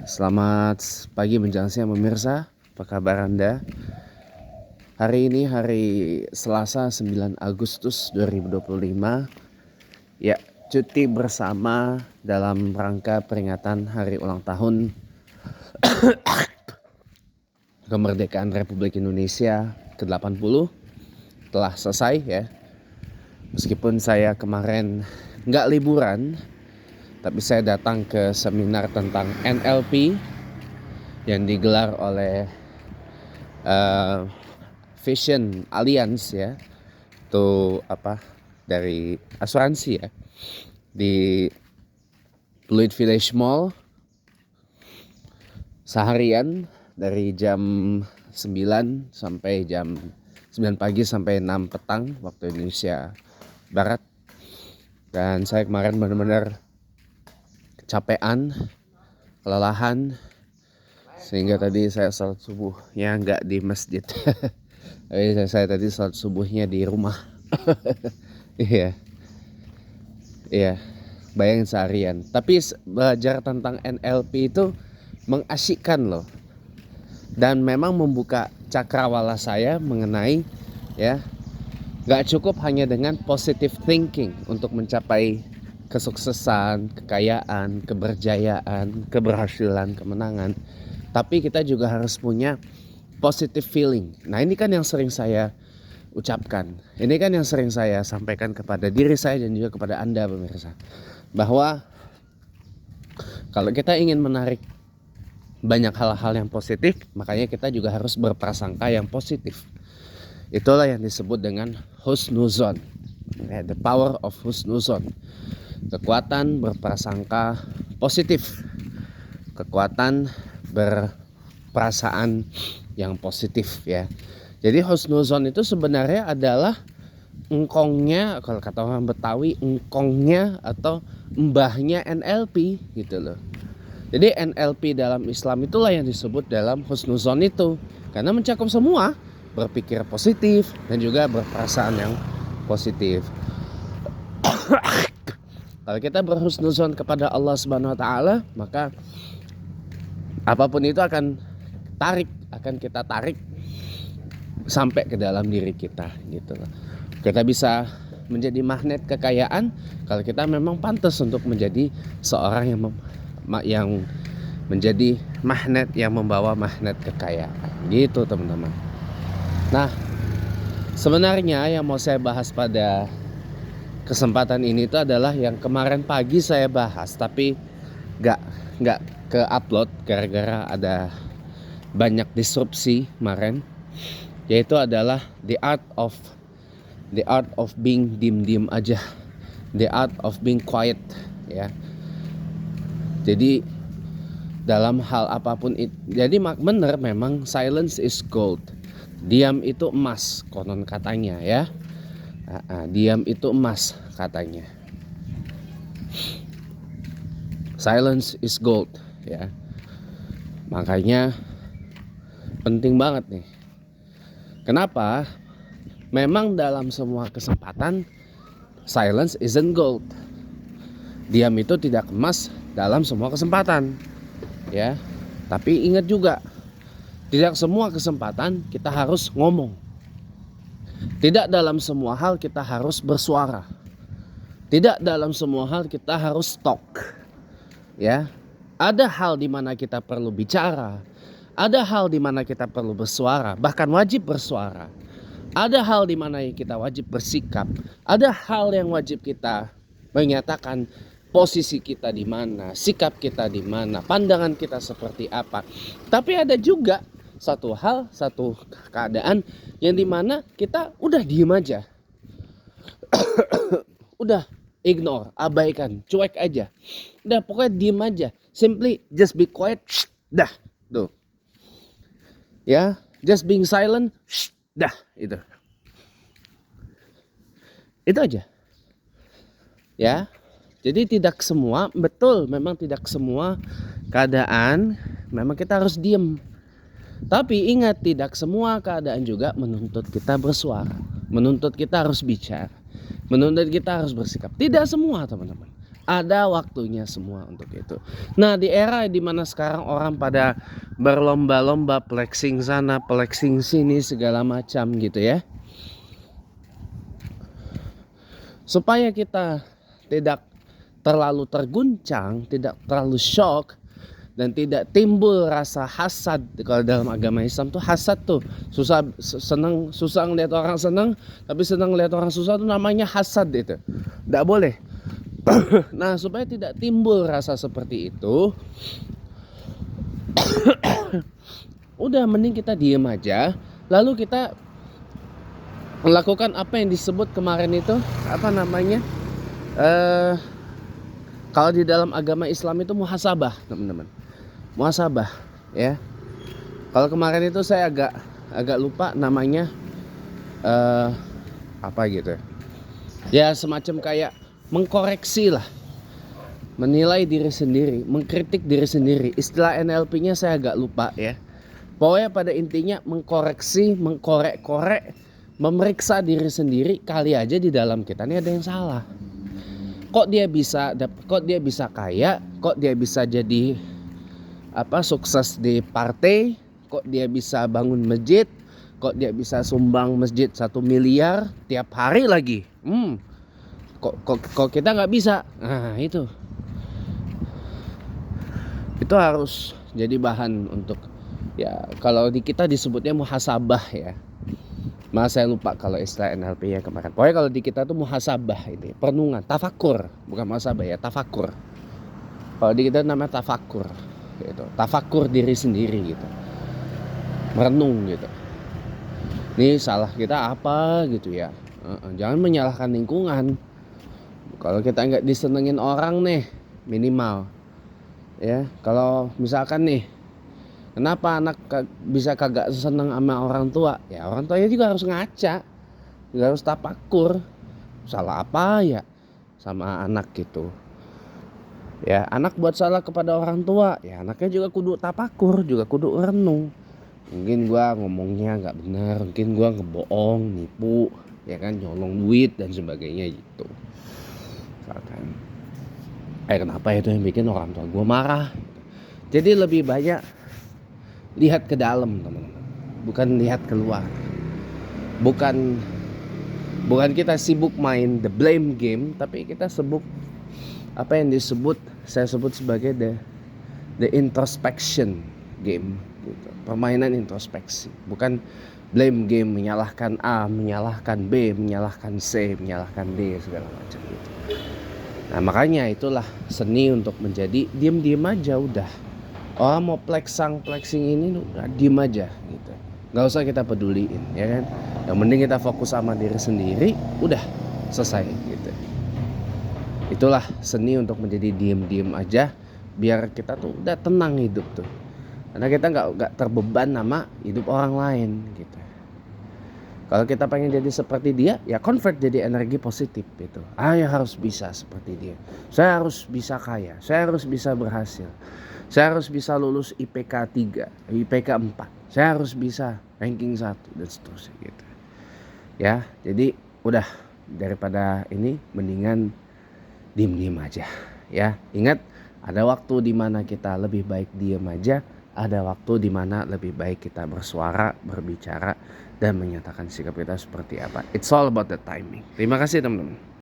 Selamat pagi menjelang siang pemirsa, apa kabar Anda? Hari ini hari Selasa 9 Agustus 2025. Ya, cuti bersama dalam rangka peringatan hari ulang tahun kemerdekaan Republik Indonesia ke-80 telah selesai ya. Meskipun saya kemarin nggak liburan, tapi saya datang ke seminar tentang NLP yang digelar oleh Vision Alliance ya, itu dari asuransi ya, di Pluit Village Mall seharian dari jam 9 sampai jam 9 pagi sampai 6 petang waktu Indonesia Barat. Dan saya kemarin benar-benar kecapean, kelelahan, sehingga tadi saya salat subuhnya nggak di masjid. saya tadi salat subuhnya di rumah. Iya, bayangin seharian. Tapi belajar tentang NLP itu mengasyikkan loh, dan memang membuka cakrawala saya mengenai ya, nggak cukup hanya dengan positive thinking untuk mencapai kesuksesan, kekayaan, keberjayaan, keberhasilan, kemenangan, tapi kita juga harus punya positive feeling. Nah, ini kan yang sering saya ucapkan, ini kan yang sering saya sampaikan kepada diri saya dan juga kepada Anda pemirsa, bahwa kalau kita ingin menarik banyak hal-hal yang positif, makanya kita juga harus berprasangka yang positif. Itulah yang disebut dengan husnuzon, the power of husnuzon, kekuatan berprasangka positif, kekuatan berperasaan yang positif ya. Jadi husnuzon itu sebenarnya adalah engkongnya, kalau kata orang Betawi, engkongnya atau mbahnya NLP gitu loh. Jadi NLP dalam Islam itulah yang disebut dalam husnuzon itu, karena mencakup semua, berpikir positif dan juga berperasaan yang positif. Kalau kita berhusnuzon kepada Allah Subhanahu wa taala, maka apapun itu akan kita tarik sampai ke dalam diri kita gitu loh. Kita bisa menjadi magnet kekayaan kalau kita memang pantas untuk menjadi seorang yang menjadi magnet yang membawa magnet kekayaan gitu teman-teman. Nah, sebenarnya yang mau saya bahas pada kesempatan ini itu adalah yang kemarin pagi saya bahas, tapi nggak ke upload gara-gara ada banyak disrupsi kemarin, yaitu adalah the art of being diem aja, the art of being quiet ya. Jadi dalam hal apapun itu, jadi benar memang silence is gold, diam itu emas konon katanya ya. Diam itu emas katanya. Silence is gold ya. Makanya penting banget nih. Kenapa? Memang dalam semua kesempatan silence isn't gold. Diam itu tidak emas dalam semua kesempatan ya. Tapi ingat juga, tidak semua kesempatan kita harus ngomong. Tidak dalam semua hal kita harus bersuara. Tidak dalam semua hal kita harus talk. Ya. Ada hal di mana kita perlu bicara. Ada hal di mana kita perlu bersuara, bahkan wajib bersuara. Ada hal di mana kita wajib bersikap. Ada hal yang wajib kita menyatakan posisi kita di mana, sikap kita di mana, pandangan kita seperti apa. Tapi ada juga satu hal, satu keadaan yang dimana kita udah diem aja. Udah ignore, abaikan, cuek aja. Udah pokoknya diem aja. Simply just be quiet. Dah, tuh. Ya, just being silent. Dah, itu. Itu aja. Ya. Jadi tidak semua, betul memang tidak semua keadaan memang kita harus diem. Tapi ingat, tidak semua keadaan juga menuntut kita bersuara, menuntut kita harus bicara, menuntut kita harus bersikap. Tidak semua teman-teman. Ada waktunya semua untuk itu. Nah, di era di mana sekarang orang pada berlomba-lomba flexing sana, flexing sini segala macam gitu ya. Supaya kita tidak terlalu terguncang, tidak terlalu shock, dan tidak timbul rasa hasad. Kalau dalam agama Islam tuh hasad tuh susah ngeliat orang senang, tapi senang ngeliat orang susah tuh namanya hasad itu. Tidak boleh. Nah, supaya tidak timbul rasa seperti itu, udah mending kita diem aja, lalu kita melakukan apa yang disebut kemarin itu apa namanya? Kalau di dalam agama Islam itu muhasabah, teman-teman. Muhasabah, ya. Kalau kemarin itu saya agak lupa namanya apa gitu. Ya semacam kayak mengkoreksi lah, menilai diri sendiri, mengkritik diri sendiri. Istilah NLP-nya saya agak lupa ya. Pokoknya pada intinya mengkoreksi, mengkorek-korek, memeriksa diri sendiri. Kali aja di dalam kita ini ada yang salah. Kok dia bisa kaya, kok dia bisa jadi sukses di partai, kok dia bisa bangun masjid, kok dia bisa sumbang masjid 1 miliar tiap hari lagi. Kok kita nggak bisa? Nah itu harus jadi bahan untuk ya, kalau di kita disebutnya muhasabah ya. Mas saya lupa kalau istilah NLP ya kemarin. Pokoknya kalau di kita tuh muhasabah ini, perenungan, tafakur, bukan muhasabah ya, tafakur. Kalau di kita namanya tafakur, gitu. Tafakur diri sendiri gitu, merenung gitu. Ini salah kita apa gitu ya? Jangan menyalahkan lingkungan. Kalau kita nggak disenengin orang nih, minimal ya. Kalau misalkan nih, kenapa anak bisa kagak seneng sama orang tua? Ya orang tuanya juga harus ngaca, juga harus tafakur. Salah apa ya sama anak gitu? Ya anak buat salah kepada orang tua, ya anaknya juga kudu tafakur, juga kudu renung. Mungkin gua ngomongnya nggak benar, mungkin gua ngebohong, nipu, ya kan, nyolong duit dan sebagainya gitu. Misalkan, kenapa itu yang bikin orang tua gua marah? Jadi lebih banyak lihat ke dalam, teman-teman, bukan lihat keluar. Bukan kita sibuk main the blame game, tapi kita sibuk apa yang saya sebut sebagai the introspection game gitu. Permainan introspeksi, bukan blame game, menyalahkan A, menyalahkan B, menyalahkan C, menyalahkan D, segala macam gitu. Nah makanya itulah seni untuk menjadi diem aja udah. Orang mau flexing ini udah diem aja gitu, nggak usah kita peduliin ya kan. Yang penting kita fokus sama diri sendiri, udah selesai gitu. Itulah seni untuk menjadi diem aja, biar kita tuh udah tenang hidup tuh, karena kita nggak terbeban sama hidup orang lain gitu. Kalau kita pengen jadi seperti dia, ya convert jadi energi positif gitu. Ya harus bisa seperti dia. Saya harus bisa kaya, saya harus bisa berhasil, saya harus bisa lulus IPK 3, IPK 4, saya harus bisa ranking 1 dan seterusnya gitu. Ya, jadi udah, daripada ini mendingan diem aja ya. Ingat, ada waktu di mana kita lebih baik diem aja, ada waktu di mana lebih baik kita bersuara, berbicara dan menyatakan sikap kita seperti apa. It's all about the timing. Terima kasih teman-teman.